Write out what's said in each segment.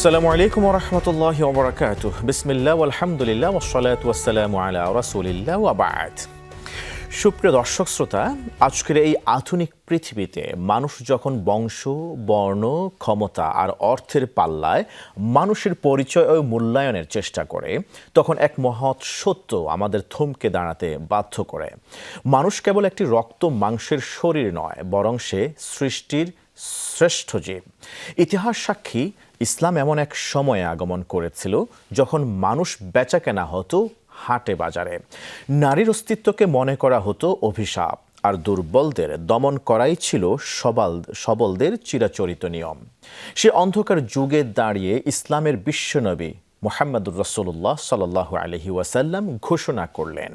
আসসালামু আলাইকুম ওয়া রাহমাতুল্লাহি ওয়া বারাকাতুহু। বিসমিল্লাহ ওয়ালহামদুলিল্লাহ ওয়াসসালাতু ওয়াসসালামু আলা রাসূলিল্লাহ ওয়া বা'দ। সুপ্রিয় দর্শক শ্রোতা, আজকের এই আধুনিক পৃথিবীতে মানুষ যখন বংশ, বর্ণ, ক্ষমতা আর অর্থের পাল্লায় মানুষের পরিচয় ও মূল্যায়নের চেষ্টা করে, তখন এক মহৎ সত্য আমাদের থমকে দাঁড়াতে বাধ্য করে। মানুষ কেবল একটি রক্ত মাংসের শরীর নয়, বরং সে সৃষ্টির শ্রেষ্ঠ জীব। ইতিহাস সাক্ষী, ইসলাম এমন এক সময়ে আগমন করেছিল যখন মানুষ বেচাকেনা হতো হাটে বাজারে। নারীর অস্তিত্বকে মনে করা হতো অভিশাপ, আর দুর্বলদের দমন করাই ছিল সবলদের চিরাচরিত নিয়ম। সে অন্ধকার যুগে দাঁড়িয়ে ইসলামের বিশ্বনবী মুহাম্মদুর রাসূলুল্লাহ সাল্লাল্লাহু আলাইহি ওয়াসাল্লাম ঘোষণা করলেন,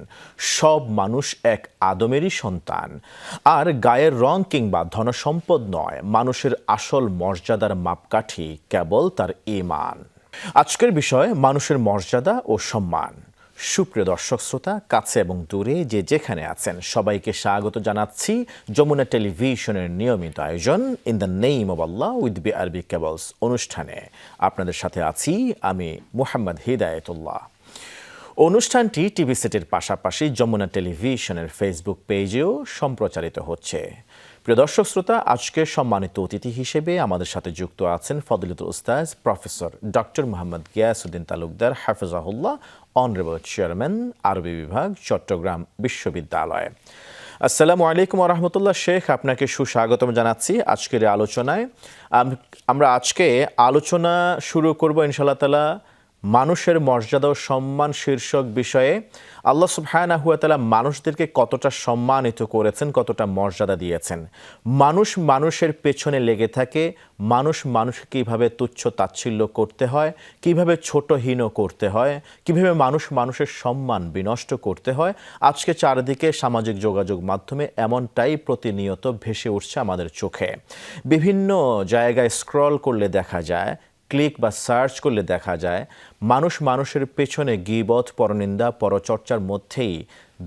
সব মানুষ এক আদমেরই সন্তান। আর গায়ের রং কিংবা ধনসম্পদ নয়, মানুষের আসল মর্যাদার মাপকাঠি কেবল তার ঈমান। আজকের বিষয় মানুষের মর্যাদা ও সম্মান। সুপ্রিয় দর্শক শ্রোতা, কাছে এবং দূরে যে যেখানে আছেন, সবাইকে স্বাগত জানাচ্ছি যমুনা টেলিভিশনের নিয়মিত আয়োজন in the name of Allah with BRB cables অনুষ্ঠানে। আপনাদের সাথে আছি আমি মুহাম্মদ হিদায়াতুল্লাহ। অনুষ্ঠানটি টিভি সেটের পাশাপাশি যমুনা টেলিভিশনের ফেসবুক পেজেও সম্প্রচারিত হচ্ছে। প্রিয় দর্শক শ্রোতা, আজকে সম্মানিত অতিথি হিসেবে আমাদের সাথে যুক্ত আছেন ফজিলতুল উস্তাজ প্রফেসর ডক্টর মোহাম্মদ গিয়াসউদ্দিন তালুকদার হাফিজাহুল্লাহ, অনারেবল চেয়ারম্যান, আরবি বিভাগ, চট্টগ্রাম বিশ্ববিদ্যালয়। আসসালামু আলাইকুম ওয়া রাহমাতুল্লাহ। শেখ, আপনাকে সুস্বাগতম জানাচ্ছি আজকের আলোচনায়। আমরা আজকে আলোচনা শুরু করব ইনশাআল্লাহ তাআলা মানুষের মর্যাদা ও সম্মান শীর্ষক বিষয়ে। আল্লাহ সুবহানাহু ওয়া তাআলা মানুষদেরকে কতটা সম্মানিত করেছেন, কতটা মর্যাদা দিয়েছেন। মানুষ মানুষের পেছনে লেগে থাকে, মানুষ মানুষকে কীভাবে তুচ্ছ তাচ্ছিল্য করতে হয়, কীভাবে ছোটহীন করতে হয়, কীভাবে মানুষ মানুষের সম্মান বিনষ্ট করতে হয়। আজকে চারদিকে সামাজিক যোগাযোগ মাধ্যমে এমনটাই প্রতিনিয়ত ভেসে উঠছে আমাদের চোখে। বিভিন্ন জায়গায় স্ক্রল করলে দেখা যায়, ক্লিক বা সার্চ করলে দেখা যায়, মানুষ মানুষের পেছনে গীবত, পরনিন্দা, পরচর্চার মধ্যেই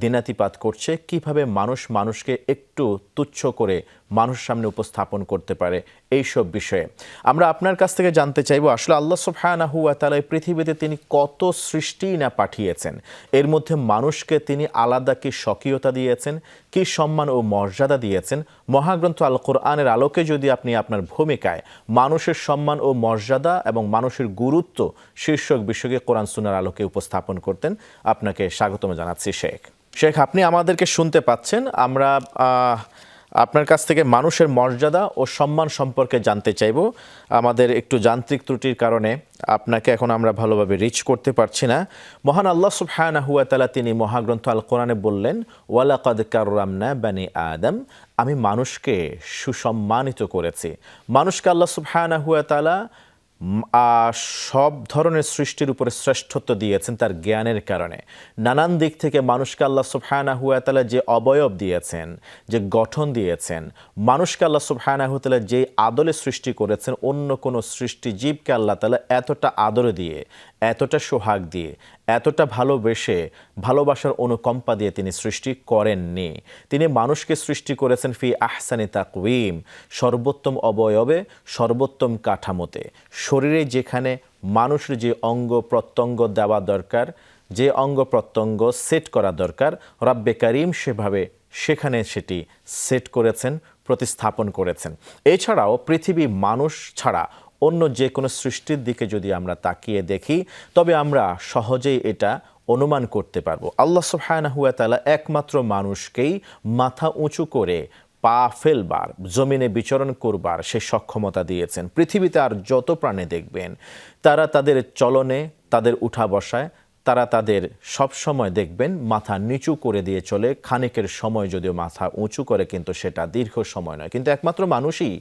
দিনাতিপাত করছে। কিভাবে মানুষ মানুষকে একটু তুচ্ছ করে মানুষের সামনে উপস্থাপন করতে পারে, এইসব বিষয়ে আমরা আপনার কাছ থেকে জানতে চাইব। আসলে আল্লাহ সুবহানাহু ওয়া তাআলা এই পৃথিবীতে তিনি কত সৃষ্টি না পাঠিয়েছেন, এর মধ্যে মানুষকে তিনি আলাদা কি স্বকীয়তা দিয়েছেন, কি সম্মান ও মর্যাদা দিয়েছেন। মহাগ্রন্থ আল কোরআনের আলোকে যদি আপনি আপনার ভূমিকায় মানুষের সম্মান ও মর্যাদা এবং মানুষের গুরুত্ব শীর্ষক বিষয়কে কোরআন সুন্নাহর আলোকে উপস্থাপন করতেন, আপনাকে স্বাগতম জানাচ্ছি। শেখ, আপনি আমাদেরকে শুনতে পাচ্ছেন? আমরা আপনার কাছ থেকে মানুষের মর্যাদা ও সম্মান সম্পর্কে জানতে চাইব। আমাদের একটু যান্ত্রিক ত্রুটির কারণে আপনাকে এখন আমরা ভালোভাবে রিচ করতে পারছি না। মহান আল্লাহ সুবহানাহু ওয়া তাআলা তিনি মহাগ্রন্থ আল কোরআনে বললেন, ওয়ালাকাদ কাররামনা বানি আদম, আমি মানুষকে সুসম্মানিত করেছি। মানুষকে আল্লাহ সুবহানাহু ওয়া তাআলা সব ধরনের সৃষ্টির উপরে শ্রেষ্ঠত্ব দিয়েছেন তার জ্ঞানের কারণে। নানান দিক থেকে মানুষকে আল্লাহ সুবহানাহু ওয়া তাআলা যে অবয়ব দিয়েছেন, যে গঠন দিয়েছেন, মানুষকে আল্লাহ সুবহানাহু ওয়া তাআলা যে আদলে সৃষ্টি করেছেন, অন্য কোনো সৃষ্টি জীবকে আল্লাহ তাআলা এতটা আদর দিয়ে, এতটা সোহাগ দিয়ে, এতটা ভালোবেসে, ভালোবাসার অনুকম্পা দিয়ে তিনি সৃষ্টি করেননি। তিনি মানুষকে সৃষ্টি করেছেন ফি আহসানি তাকওয়িম, সর্বোত্তম অবয়বে, সর্বোত্তম কাঠামোতে। শরীরে যেখানে মানুষের যে অঙ্গ প্রত্যঙ্গ দেওয়া দরকার, যে অঙ্গ প্রত্যঙ্গ সেট করা দরকার, রব্বে কারীম সেভাবে সেখানে সেটি সেট করেছেন, প্রতিস্থাপন করেছেন। এছাড়াও পৃথিবী মানুষ ছাড়া অন্য যে কোনো সৃষ্টির দিকে যদি আমরা তাকিয়ে দেখি, তবে আমরা সহজেই এটা অনুমান করতে পারবো। আল্লাহ সুবহানাহু ওয়া তাআলা একমাত্র মানুষকেই মাথা উঁচু করে পা ফেলবার, জমিনে বিচরণ করবার সে সক্ষমতা দিয়েছেন। পৃথিবীতে আর যত প্রাণী দেখবেন, তারা তাদের চলনে, তাদের উঠা বসায়, তারা তাদের সব সময় দেখবেন মাথা নিচু করে দিয়ে চলে। খানিকের সময় যদিও মাথা উঁচু করে, কিন্তু সেটা দীর্ঘ সময় নয়। কিন্তু একমাত্র মানুষই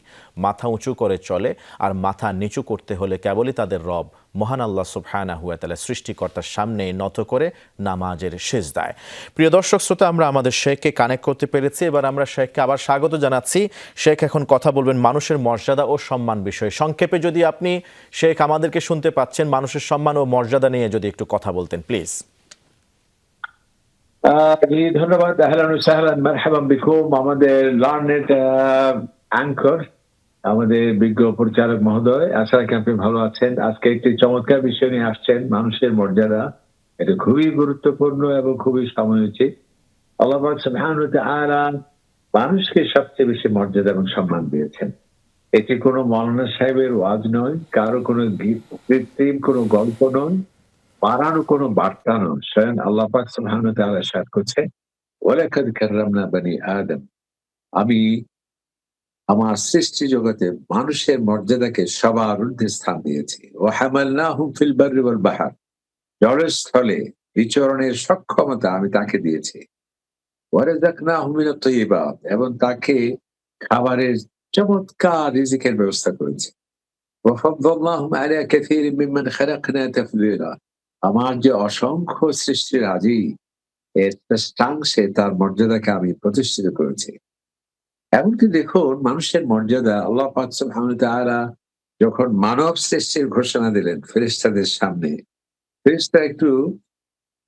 মাথা উঁচু করে চলে, আর মাথা নিচু করতে হলে কেবলই তাদের রব মহান আল্লাহ সুবহানাহু ওয়া তাআলা সৃষ্টিকর্তার সামনে নত করে নামাজের সিজদায়। প্রিয় দর্শক শ্রোতা, আমরা আমাদের শেখকে কানেক্ট করতে পেরেছি। এবার আমরা শেখকে আবার স্বাগত জানাচ্ছি। শেখ এখন কথা বলবেন মানুষের মর্যাদা ও সম্মান বিষয়ে। সংক্ষেপে যদি আপনি শেখ আমাদেরকে শুনতে পাচ্ছেন, মানুষের সম্মান ও মর্যাদা নিয়ে যদি একটু কথা বলতেন প্লিজ। জি ধন্যবাদ। আহলান ওয়া সাহলান, মারহাবান বিকুম আমাদের লার্নেড অ্যাঙ্কর আমাদের বিজ্ঞ পরিচালক মহোদয়, আশা রাখি আপনি ভালো আছেন। আজকে একটি চমৎকার বিষয় নিয়ে আসছেন, মানুষের মর্যাদা। এটা খুবই গুরুত্বপূর্ণ এবং খুবই সময়োচিত। আল্লাহ পাক সুবহানাহু ওয়া তাআলা মানুষকে সবচেয়ে বেশি মর্যাদা এবং সম্মান দিয়েছেন। এটি কোনো মাওলানা সাহেবের ওয়াজ নয়, কারো কোনো কৃত্রিম কোনো গল্প নয়, বাড়ানো কোনো বার্তা নয়। স্বয়ং আল্লাহ পাক সুবহানাহু ওয়া তাআলা ইরশাদ করছেন, ওয়ালাকাদ কাররামনা বানি আদম। আমি আমার সৃষ্টি জগতে মানুষের মর্যাদাকে সবার ঊর্ধ্বে স্থান দিয়েছি। ওয়া হামালনাহুম ফিল বাররি ওয়াল বাহর। জলের স্থলে বিচরণের সক্ষমতা আমি তাকে দিয়েছি। ওয়া রাযাকনাহুম মিনাত তাইয়্যিবাত, এবং তাকে খাবারের চমৎকার রিজিকের ব্যবস্থা করেছি। ওয়া ফাদ্দালনাহুম আলা কাসীরিম মিম্মান খালাকনা তাফদীলা। আমার যে অসংখ্য সৃষ্টিরাজি, এর শ্রেষ্ঠাংশে তার মর্যাদাকে আমি প্রতিষ্ঠিত করেছি। এমনকি দেখুন, মানুষের মর্যাদা আল্লাহ পাক সুবহানাহু ওয়া তাআলা যখন মানব সৃষ্টির ঘোষণা দিলেন ফেরেশতাদের সামনে, ফেরেশতা একটু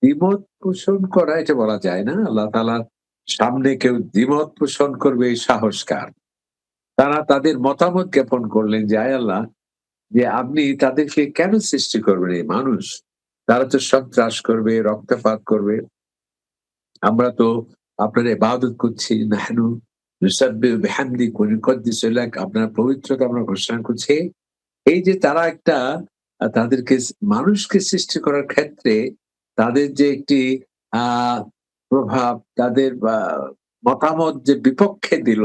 দ্বিমত পোষণ করা, এটা বলা যায় না। আল্লাহ তাআলার সামনে কেউ দ্বিমত পোষণ করবে এই সাহস কার? তারা তাদের মতামত জ্ঞাপন করলেন যে, আয় আল্লাহ, যে আপনি তাদেরকে কেন সৃষ্টি করবেন এই মানুষ? তারা তো সন্ত্রাস করবে, রক্তপাত করবে। আমরা তো আপনার ইবাদত করছি, নাহনু নুসাব্বিহু বিহামদিক ওয়া নুকদ্দিসু লাক, আপনার পবিত্রতা আমরা ঘোষণা করছি। এই যে তারা একটা তাদেরকে মানুষকে সৃষ্টি করার ক্ষেত্রে তাদের যে একটি আ প্রভাব, তাদের মতামত যে বিপক্ষে দিল,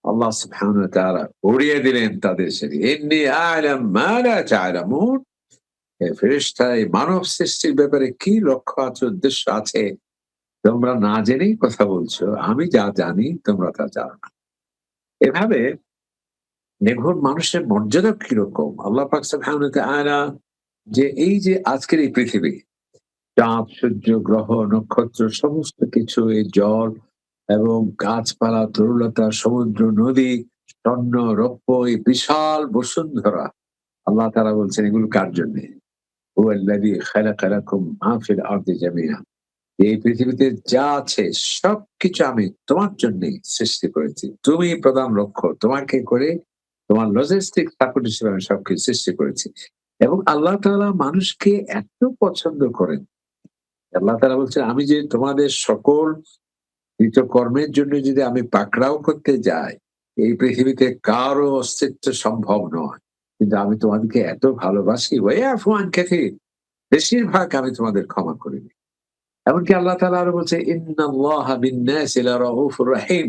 আল্লাহ সুবহানাহু ওয়া তাআলা উড়িয়ে দিলেন তাদের সেটি। ইন্নী আ'লাম মা লা তা'লামুন। হে ফেরেশতা, এই মানব সৃষ্টির ব্যাপারে কি লক্ষ্য আছে, উদ্দেশ্য আছে, তোমরা না জেনেই কথা বলছো। আমি যা জানি তোমরা তা জানো না। এভাবে দেখুন মানুষের মর্যাদা কিরকম। আল্লাহ পাক সুবহানাহু ওয়া তাআলা যে এই যে আজকের এই পৃথিবী, চাঁদ, সূর্য, গ্রহ, নক্ষত্র সমস্ত কিছু, এই জল এবং গাছপালা, তরুলতা, সমুদ্র, নদী, স্বর্ণ, রৌপ্য, এই বিশাল বসুন্ধরা, আল্লাহ তাআলা বলছেন এগুলো কার জন্যে? হুয়াল্লাযী খালাকা লাকুম মা ফিল আরদি জামিআ। এই পৃথিবীতে যা আছে সবকিছু আমি তোমার জন্যই সৃষ্টি করেছি। তুমি প্রধান লক্ষ্য। তোমাকে করে তোমার লজিস্টিক সাপোর্ট হিসেবে আমি সবকিছু সৃষ্টি করেছি। এবং আল্লাহ তাআলা মানুষকে এত পছন্দ করেন। আল্লাহ তাআলা বলছেন, আমি যে তোমাদের সকল কৃতকর্মের জন্য যদি আমি পাকড়াও করতে যাই, এই পৃথিবীতে কারো অস্তিত্ব সম্ভব নয়। কিন্তু আমি তোমাদেরকে এত ভালোবাসি, ওয়া ইয়াফু আন কাসীর, বেশিরভাগ আমি তোমাদের ক্ষমা করে দিই। এমনকি আল্লাহ তাআলা আরো বলছে, ইন্নাল্লাহা বিন-নাসি লারাউফুর রাহিম।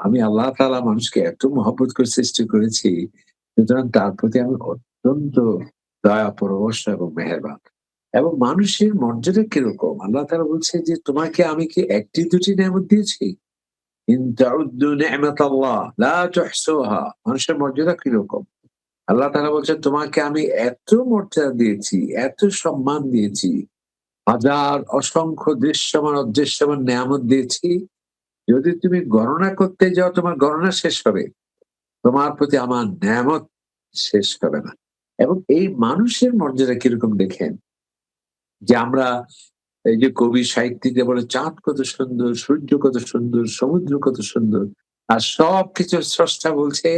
আমি আল্লাহ তাআলা মানুষকে এত মহব্বত করে সৃষ্টি করেছি, সুতরাং তার প্রতি আমি অত্যন্ত দয়া পরবশ এবং মেহেরবান। এবং মানুষের মর্যাদা কিরকম? আল্লাহ তাআলা বলছে যে, তোমাকে আমি কি একটি দুটি নেয়ামত দিয়েছি? ইন তাউদ্দু নি'মাতাল্লাহ লা তুহসুহা। মানুষের মর্যাদা কিরকম? আল্লাহ তাআলা বলছেন, তোমাকে আমি এত মর্যাদা দিয়েছি, এত সম্মান দিয়েছি, হাজার অসংখ্য দৃশ্যমান অদৃশ্যমান নেয়ামত দিয়েছি। যদি তুমি গণনা করতে যাও, তোমার গণনা শেষ হবে। তোমার প্রতি আমার নেয়ামত শেষ হবে না। এবং এই মানুষের মর্যাদা কিরকম দেখেন, যে আমরা এই যে কবি সাহিত্যিকরা বলে, চাঁদ কত সুন্দর, সূর্য কত সুন্দর, সমুদ্র কত সুন্দর। আর সবকিছুর স্রষ্টা বলছে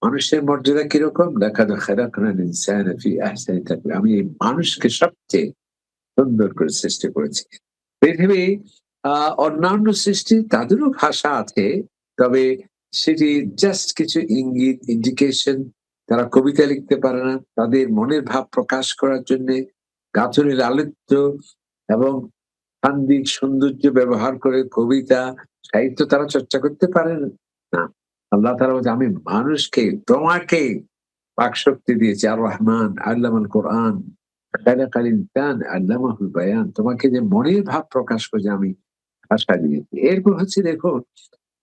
মানুষের মর্যাদা কিরকম? লাকাদ খালাকনাল ইনসানা ফি আহসানি তাকওয়িম। আমি এই মানুষকে সবচেয়ে সুন্দর করে সৃষ্টি করেছি। পৃথিবী অন্যান্য সৃষ্টি তাদেরও ভাষা আছে। তবে সেটি জাস্ট কিছু ইঙ্গিত, ইন্ডিকেশন। তারা কবিতা লিখতে পারে না। তাদের মনের ভাব প্রকাশ করার জন্যে গাঁথুনি লালিত্য এবং সান্দিক সৌন্দর্য ব্যবহার করে কবিতা, সাহিত্য তারা চর্চা করতে পারে না। আল্লাহ তাআলা বলছে, আমি মানুষকে, তোমাকে বাকশক্তি দিয়েছি। আর রহমান আল্লামাল কোরআন, খালাকাল ইনসান আল্লামাহুল বায়ান। তোমাকে যে মনের ভাব প্রকাশ করে যে আমি ভাষা দিয়েছি। এরপর হচ্ছে দেখুন,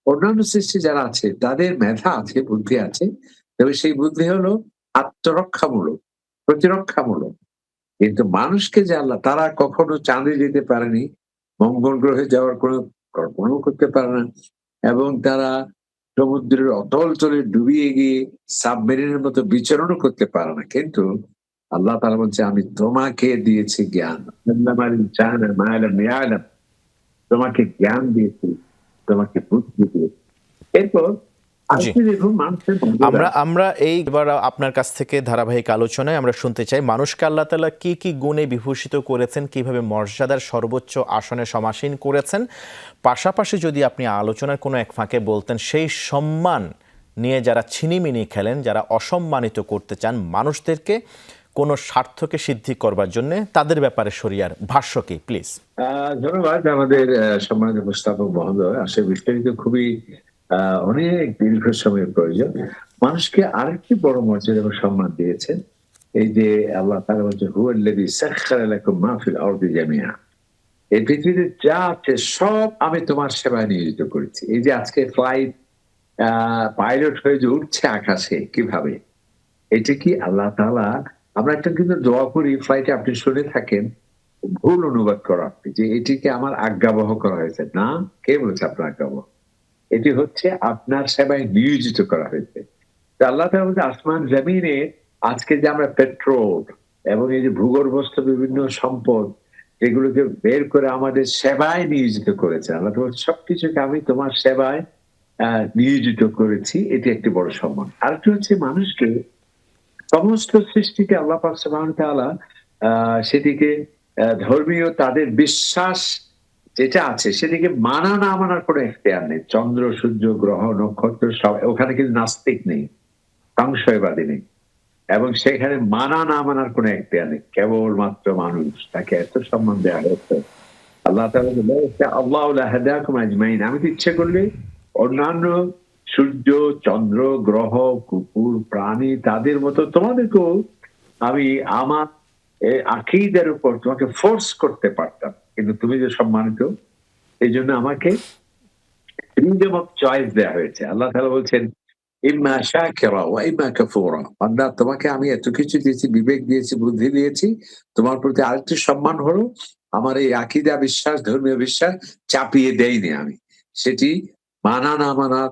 অন্যান্য সৃষ্টি যারা আছে তাদের মেধা আছে, বুদ্ধি আছে। তবে সেই বুদ্ধি হলো আত্মরক্ষামূলক, প্রতিরক্ষামূলক। কিন্তু মানুষকে যে আল্লাহ, তারা কখনো চাঁদে যেতে পারেনি, মঙ্গল গ্রহে যাওয়ার কোনো কল্পনাও করতে পারে না, এবং তারা সমুদ্রের অতল তলে ডুবিয়ে গিয়ে সাবমেরিনের মতো বিচরণও করতে পারে না। কিন্তু আল্লাহ তাআলা বলছে, আমি তোমাকে দিয়েছি জ্ঞান। আল্লামাল ইনসানা মা লাম ইয়ালাম। তোমাকে জ্ঞান দিয়েছি, তোমাকে বুদ্ধি দিয়েছি। এরপর জি, আজকে দেখুন মানুষের মর্যাদা। আমরা এইবার আপনার কাছ থেকে ধারাবাহিক আলোচনায় আমরা শুনতে চাই মানুষকে আল্লাহ তাআলা কি কি গুণে বিভূষিত করেছেন, কিভাবে মর্যাদার সর্বোচ্চ আসনে সমাসীন করেছেন। পাশাপাশি যদি আপনি আলোচনার কোনো এক ফাঁকে বলতেন সেই সম্মান নিয়ে যারা ছিনিমিনি খেলেন, যারা অসম্মানিত করতে চান মানুষদেরকে কোনো স্বার্থকে সিদ্ধি করবার জন্য, তাদের ব্যাপারে শরিয়ার ভাষ্য কি প্লিজ? ধন্যবাদ আমাদের সম্মানিত উপস্থাপক মহোদয়। আসলে বিষয়টি খুবই অনেক দীর্ঘ সময়ের প্রয়োজন। মানুষকে আরেকটি বড় মর্যাদা এবং সম্মান দিয়েছেন। এই যে আল্লাহ তাআলা বলছেন হুয়াল্লাযী সাখখারা লাকুম মা ফিল আরদি জামিআ। এই পৃথিবীতে যা আছে সব আমি তোমার সেবায় নিয়োজিত করেছি। এই যে আজকে ফ্লাইট পাইলট হয়ে যে উঠছে আকাশে কিভাবে? এটা কি আল্লাহ তাআলা, আমরা একটা কিন্তু দোয়া করি ফ্লাইটে, আপনি শুনে থাকেন, ভুল অনুবাদ করা হয় যে এটিকে আমার আজ্ঞাবহ করা হয়েছে। না, কে বলেছে আপনার আজ্ঞাবহ? এটি হচ্ছে আপনার সেবায় নিয়োজিত করা হয়েছে। তো আল্লাহ তাআলা বলছে আসমান জমিনে আজকে যে আমরা পেট্রোল এবং এই যে ভূগর্ভস্থ বিভিন্ন সম্পদ যেগুলোকে বের করে আমাদের সেবায় নিয়োজিত করেছে। আল্লাহ তাআলা বলছে সবকিছুকে আমি তোমার সেবায় নিয়োজিত করেছি। এটি একটি বড় সম্মান। আরেকটি হচ্ছে মানুষকে, সমস্ত সৃষ্টিকে আল্লাহ পাক সুবহানাহু ওয়া তাআলা সেটিকে ধর্মীয় তাদের বিশ্বাস যেটা আছে সেটিকে মানা না মানার কোনো এখতিয়ার নেই। চন্দ্র, সূর্য, গ্রহ, নক্ষত্র সব, ওখানে কিন্তু নাস্তিক নেই, সংশয়বাদী নেই। এবং সেখানে মানা না মানার কোনো এখতিয়ার নেই। কেবলমাত্র মানুষ, তাকে এত সম্মান দেওয়া হয়েছে। আল্লাহ তাআলা বলেছে আল্লাহু লা হাদাকুম আজমাইন। আমি তো ইচ্ছে করলে অন্যান্য সূর্য, চন্দ্র, গ্রহ, কুকুর, প্রাণী তাদের মতো তোমাদেরকেও আমি আমার আকীদার উপর তোমাকে ফোর্স করতে পারতাম। কিন্তু তুমি যে সম্মানিত, এইজন্য আমাকে ফ্রিডম অফ চয়েস দেয়া হয়েছে। আল্লাহ তাআলা বলছেন ইম্মা শাকিরা ওয়া ইম্মা কাফুরা। বান্দা তোমাকে আমি এত কিছু দিয়েছি, বিবেক দিয়েছি, বুদ্ধি দিয়েছি। তোমার প্রতি আরেকটি সম্মান হলো আমার এই আকীদা বিশ্বাস, ধর্মীয় বিশ্বাস চাপিয়ে দেইনি আমি। সেটি মানা না মানার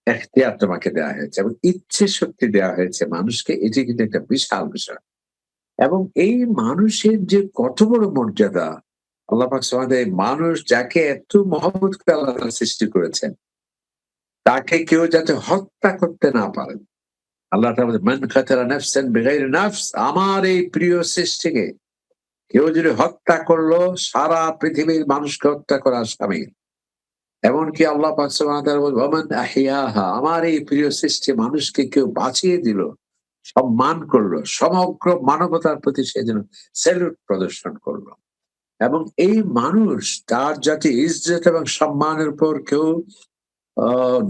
এখতিয়ার তোমাকে দেওয়া হয়েছে এবং ইচ্ছে শক্তি দেওয়া হয়েছে মানুষকে। এটি কিন্তু একটা বিশাল বিষয়। এবং এই মানুষের যে কত বড় মর্যাদা, আল্লাহ পাক সুবহানাহু ওয়া তাআলা মানুষ যাকে এত মহব্বত করে আল্লাহ তাআলা সৃষ্টি করেছেন, তাকে কেউ যাতে হত্যা করতে না পারে। আল্লাহ তাআলা বলেন, মান কাতালা নাফসান বিগাইরি নাফস, আমার এই প্রিয় সৃষ্টিকে কেউ যদি হত্যা করলো, সারা পৃথিবীর মানুষকে হত্যা করা শামিল। এমনকি আল্লাহ পাক সুবহানাহু ওয়া তাআলা বলেন, ওয়ামান আহিয়াহা, আমার এই প্রিয় সৃষ্টি মানুষকে কেউ বাঁচিয়ে দিল, সম্মান করলো, সমগ্র মানবতার প্রতি সে যেন স্যালুট প্রদর্শন করলো। এবং এই মানুষ তার জাতি ইজ্জত এবং সম্মানের উপর কেউ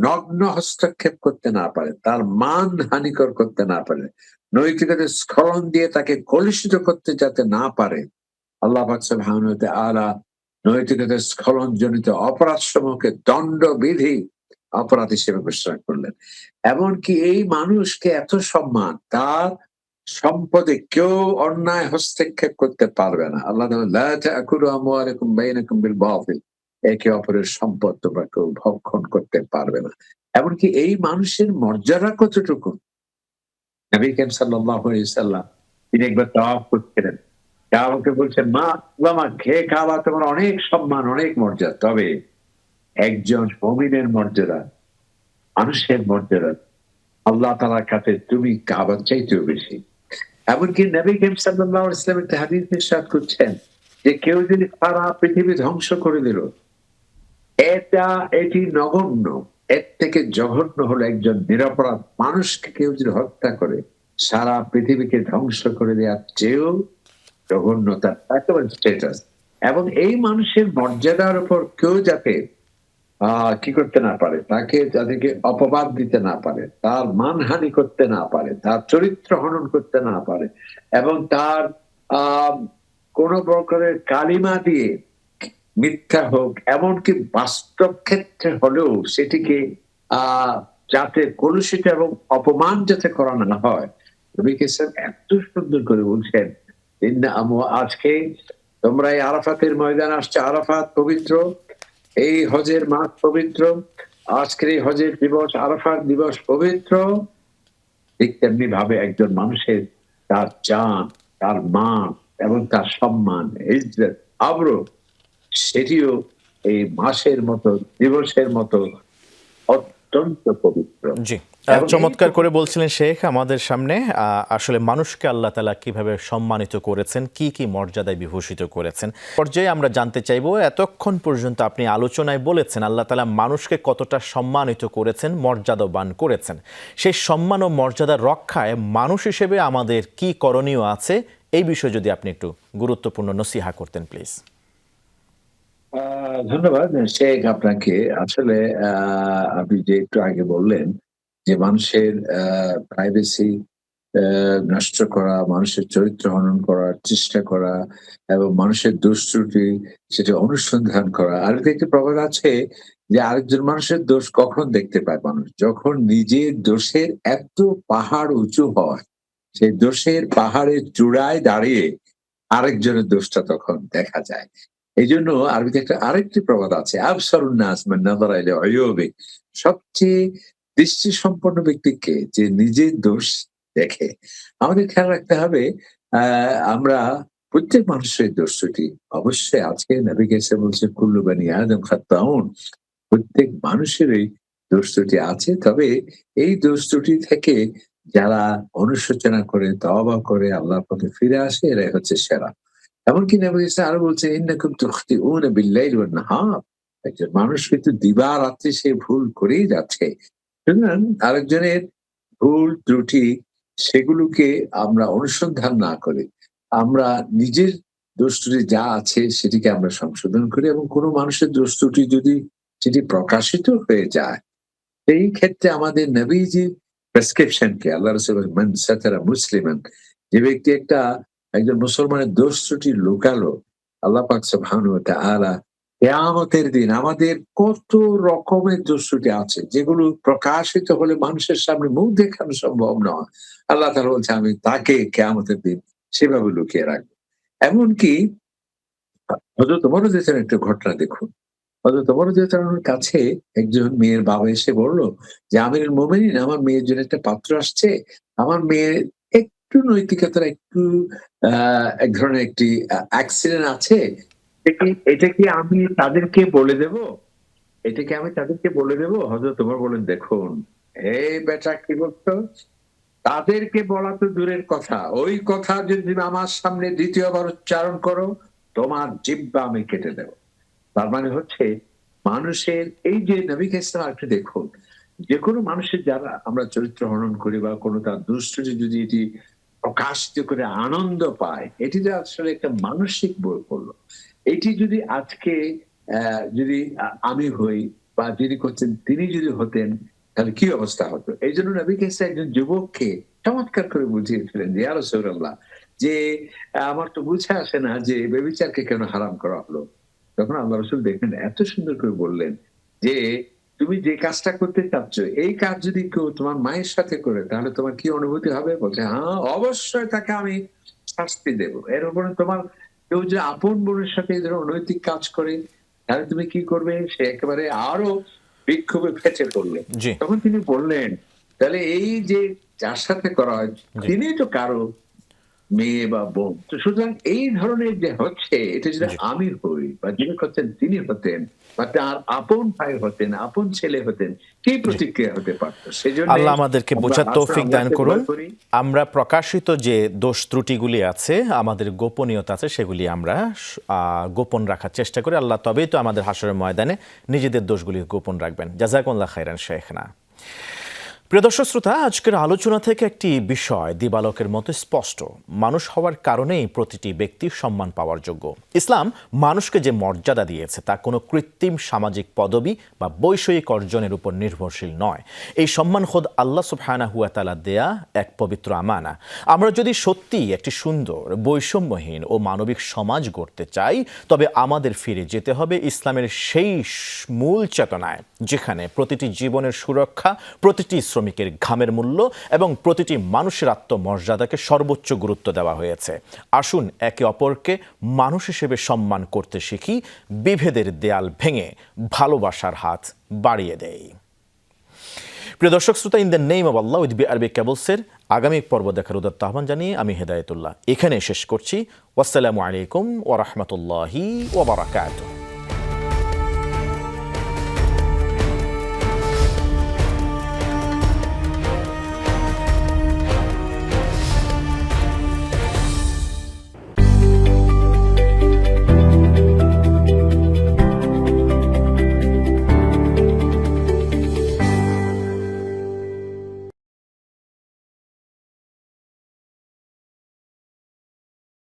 নগ্ন হস্তক্ষেপ করতে না পারে, তার মান হানিকর করতে না পারে, নৈতিকতার স্খলন দিয়ে তাকে কলুষিত করতে যাতে না পারে, আল্লাহ পাক সুবহানাহু ওয়া তাআলা নৈতিকতার স্খলন জনিত অপরাধ সমূহকে দণ্ডবিধি অপরাধ হিসেবে ঘোষণা করলেন। এমনকি এই মানুষকে এত সম্মান, তার সম্পদে কেউ অন্যায় হস্তক্ষেপ করতে পারবে না। আল্লাহ তাআলা লা তাকুলু আমওয়ালাকুম বাইনাকুম বিল বাতিল, একে অপরের সম্পদ তোমরা কেউ ভক্ষণ করতে পারবে না। এমনকি এই মানুষের মর্যাদা কতটুকু, নবী করিম সাল্লাল্লাহু আলাইহি ওয়াসাল্লাম তিনি একবার তাওয়াফ করছিলেন। কাবাকে বলছেন, মা বাবা খেয়ে কাবা তোমার অনেক সম্মান, অনেক মর্যাদা, তবে একজন মুমিনের মর্যাদা, মানুষের মর্যাদা আল্লাহ তাআলার কাছে তুমি কাবার চাইতেও বেশি। এমনকি নবী করিম সাল্লাল্লাহু আলাইহি ওয়াসাল্লাম একটা হাদিস ইরশাদ করছেন যে কেউ যদি সারা পৃথিবী ধ্বংস করে দিল, এটি নগণ্য, এর থেকে জঘন্য হলো একজন নিরপরাধ মানুষকে কেউ যদি হত্যা করে, সারা পৃথিবীকে ধ্বংস করে দেওয়ার চেয়েও জঘন্য তার একেবারে স্ট্যাটাস। এবং এই মানুষের মর্যাদার উপর কেউ যাতে কি করতে না পারে, তাকে যাদেরকে অপবাদ দিতে না পারে, তার মানহানি করতে না পারে, তার চরিত্র হনন করতে না পারে, এবং তার কোন প্রকারের কালিমা দিয়ে মিথ্যা হোক, এমনকি বাস্তব ক্ষেত্রে হলেও সেটিকে যাতে কলুষিত এবং অপমান যাতে করা না হয়, নবী সাল্লাল্লাহু আলাইহি ওয়াসাল্লাম এত সুন্দর করে বলছেন, আজকে তোমরা এই আরাফাতের ময়দান আসছে, আরাফাত পবিত্র, এই হজের মাস পবিত্র, আজকের এই হজের দিবস, আরাফাত দিবস পবিত্র। ঠিক তেমনি ভাবে একজন মানুষের তার জান, তার মান এবং তার সম্মান, ইজ্জত, আবরু, সেটিও এই মাসের মতো, দিবসের মতো অত্যন্ত পবিত্র। জি, এবং চমৎকার করে বলছিলেন শেখ আমাদের সামনে আসলে মানুষকে আল্লাহ তাআলা কিভাবে সম্মানিত করেছেন, কি কি মর্যাদায় বিভূষিত করেছেন। পর্যায়ে আমরা জানতে চাইবো, এতক্ষণ পর্যন্ত আপনি আলোচনায় বলেছেন আল্লাহ তাআলা মানুষকে কতটা সম্মানিত করেছেন, মর্যাদাবান করেছেন। সেই সম্মান ও মর্যাদা রক্ষায় মানুষ হিসেবে আমাদের কি করণীয় আছে, এই বিষয়ে যদি আপনি একটু গুরুত্বপূর্ণ নসিহা করতেন প্লিজ। ধন্যবাদ শেখ আপনাকে। আসলে আপনি যে একটু আগে বললেন যে মানুষের প্রাইভেসি নষ্ট করা, মানুষের চরিত্র হনন করার চেষ্টা করা এবং মানুষের দোষ ত্রুটি সেটা অনুসন্ধান করা। আর একটি প্রবাদ আছে যে আরেকজন মানুষের দোষ কখন দেখতে পায় মানুষ? যখন নিজের দোষের এত পাহাড় উঁচু হয়, সেই দোষের পাহাড়ের চূড়ায় দাঁড়িয়ে আরেকজনের দোষটা তখন দেখা যায়। এইজন্য আরবিতে আরেকটি প্রবাদ আছে, আবসারুন নাস মান নাযারা ইলা উয়ুবি। সবচেয়ে দৃষ্টি সম্পন্ন ব্যক্তি কে? যে নিজের দোষ দেখে। আমাদের খেয়াল রাখতে হবে আমরা প্রত্যেক মানুষের দোষ ত্রুটি অবশ্যই আছে। নবী কারীম বলছেন কুল্লু বানি আদম খাত্তাউন। প্রত্যেক মানুষেরই দোষ ত্রুটি আছে। তবে এই দোষ ত্রুটি থেকে যারা অনুশোচনা করে, তওবা করে আল্লাহর পথে ফিরে আসে এরাই হচ্ছে সেরা। এমনকি নবী ইসা আরো বলছেন, "ইন্নাকুম তুখতিউনা বিল-লাইলি ওয়ান-নাহার।" একজন মানুষ কিন্তু দিবা-রাত্রি সে ভুল করেই যাচ্ছে। সুতরাং আরেকজনের ভুল ত্রুটি সেগুলোকে আমরা অনুসন্ধান না করে আমরা নিজের দোষ ত্রুটি যা আছে সেটিকে আমরা সংশোধন করি এবং কোনো মানুষের দোষ ত্রুটি যদি সেটি প্রকাশিত হয়ে যায়, সেই ক্ষেত্রে আমাদের নবীজির প্রেসক্রিপশন কে আল্লাহ রাসূল বলেন, "মান সাতারা মুসলিমান", যে ব্যক্তি একজন মুসলমানের দোষ ত্রুটি লুকালো, আল্লাহ পাক সুবহানাহু ওয়া তাআলা কিয়ামতের দিন আমাদের কত রকমের দোষ ত্রুটি আছে যেগুলো প্রকাশিত হলে মানুষের সামনে মুখ দেখানো সম্ভব নয়। আল্লাহ তাআলা বলছে আমি তাকে কিয়ামতের দিন সেভাবে লুকিয়ে রাখবো। এমনকি হযরত ওমর রাদিয়াল্লাহু আনহু একটা ঘটনা দেখুন। হযরত ওমর রাদিয়াল্লাহু আনহুর কাছে একজন মেয়ের বাবা এসে বলল যে, "আমিরুল মুমিনিন, আমার মেয়ের জন্য একটা পাত্র আসছে। আমার মেয়ের একটু নৈতিকতার একটু আ এক ধরনের একটি অ্যাক্সিডেন্ট আছে। এটা কি আমি তাদেরকে বলে দেব? এটা কি আমি তাদেরকে বলে দেব?" হযরত ওমর বললেন, "দেখুন, এই বেটা কি বলছো? তাদেরকে বলা তো দূরের কথা। ওই কথা যদি তুমি আমার সামনে ২য় বার উচ্চারণ করো, তোমার জিহ্বা আমি কেটে দেব।" তার মানে হচ্ছে মানুষের এই যে নবী ইসলাম আপনি দেখুন, যেকোনো মানুষের যারা আমরা চরিত্র হনন করি বা কোনো তার দুষ্টুটি যদি এটি প্রকাশিত করে আনন্দ পায়, এটি যে আসলে একটা মানসিক বৈকল্য। এটি যদি আজকে যদি আমি হই বা যিনি করছেন তিনি যদি হতেন তাহলে কি অবস্থা হতো? এইজন্য নবী ইসলাম একজন যুবককে চমৎকার করে বুঝিয়েছিলেন যে, ইয়া রাসূলুল্লাহ, যে আমার তো বুঝে আসে না যে ব্যভিচারকে কেন হারাম করা হলো? তখন আল্লাহ রাসূল দেখেন এত সুন্দর করে বললেন যে, "তুমি যে কাজটা করতে চাচ্ছ, এই কাজ যদি কেউ তোমার মায়ের সাথে করে তাহলে তোমার কি অনুভূতি হবে?" বলছে, "হ্যাঁ, অবশ্যই তাকে আমি শাস্তি দেব। এর উপরে তোমার কেউ যে আপন বোনের সাথে এই ধরনের অনৈতিক কাজ করে, তাহলে তুমি কি করবে?" সে একেবারে আরো বিক্ষোভে ফেটে পড়ল। জি, তখন তিনি বললেন, "তাহলে এই যে যার সাথে করা হয়, জি, তিনিই তো কারো মেয়ে বা বোন। তো সুতরাং এই ধরনের যে হচ্ছে এটা যদি জি। আমি হই বা যিনি হচ্ছেন তিনি হতেন বা তার আপন ভাই হতেন, আপন ছেলে হতেন, কি জি। প্রতিক্রিয়া হতে পারত? সেজন্য আল্লাহ আমাদেরকে আমরা বোঝার আসুন তৌফিক দান আল্লাহকে করুন। ভয় করি। আমরা প্রকাশিত যে দোষ ত্রুটিগুলি আছে, আমাদের গোপনীয়তা আছে, সেগুলি আমরা গোপন রাখার চেষ্টা করি। আল্লাহ তবেই তো আমাদের হাশরের ময়দানে নিজেদের দোষগুলি গোপন রাখবেন। জাযাকুমুল্লাহ খাইরান শেখনা। প্রিয় দর্শক শ্রোতা, আজকের আলোচনা থেকে একটি বিষয় দিবালোকের মতো স্পষ্ট। মানুষ হওয়ার কারণেই প্রতিটি ব্যক্তি সম্মান পাওয়ার যোগ্য। ইসলাম মানুষকে যে মর্যাদা দিয়েছে তা কোনো কৃত্রিম সামাজিক পদবি বা বৈষয়িক অর্জনের উপর নির্ভরশীল নয়। এই সম্মান খোদ আল্লাহ সুবহানাহু ওয়া তাআলা দেয়া এক পবিত্র আমানা। আমরা যদি সত্যিই একটি সুন্দর, বৈষম্যহীন ও মানবিক সমাজ গড়তে চাই, তবে আমাদের ফিরে যেতে হবে ইসলামের সেই মূল চেতনায়, যেখানে প্রতিটি জীবনের সুরক্ষা, প্রতিটি শ্রমিকের ঘামের মূল্য এবং প্রতিটি মানুষের আত্মমর্যাদাকে সর্বোচ্চ গুরুত্ব দেওয়া হয়েছে। আসুন একে অপরকে মানুষ হিসেবে সম্মান করতে শিখি, বিভেদের দেয়াল ভেঙে ভালোবাসার হাত বাড়িয়ে দেই। প্রিয় দর্শক শ্রোতা, in the name of Allah with BRB কেবলসের আগামী পর্ব দেখার উদাত্ত আহ্বান জানিয়ে আমি হেদায়েতুল্লাহ এখানে শেষ করছি। ওয়াসসালামু আলাইকুম ওয়া রাহমাতুল্লাহি ওয়া বারাকাতুহু।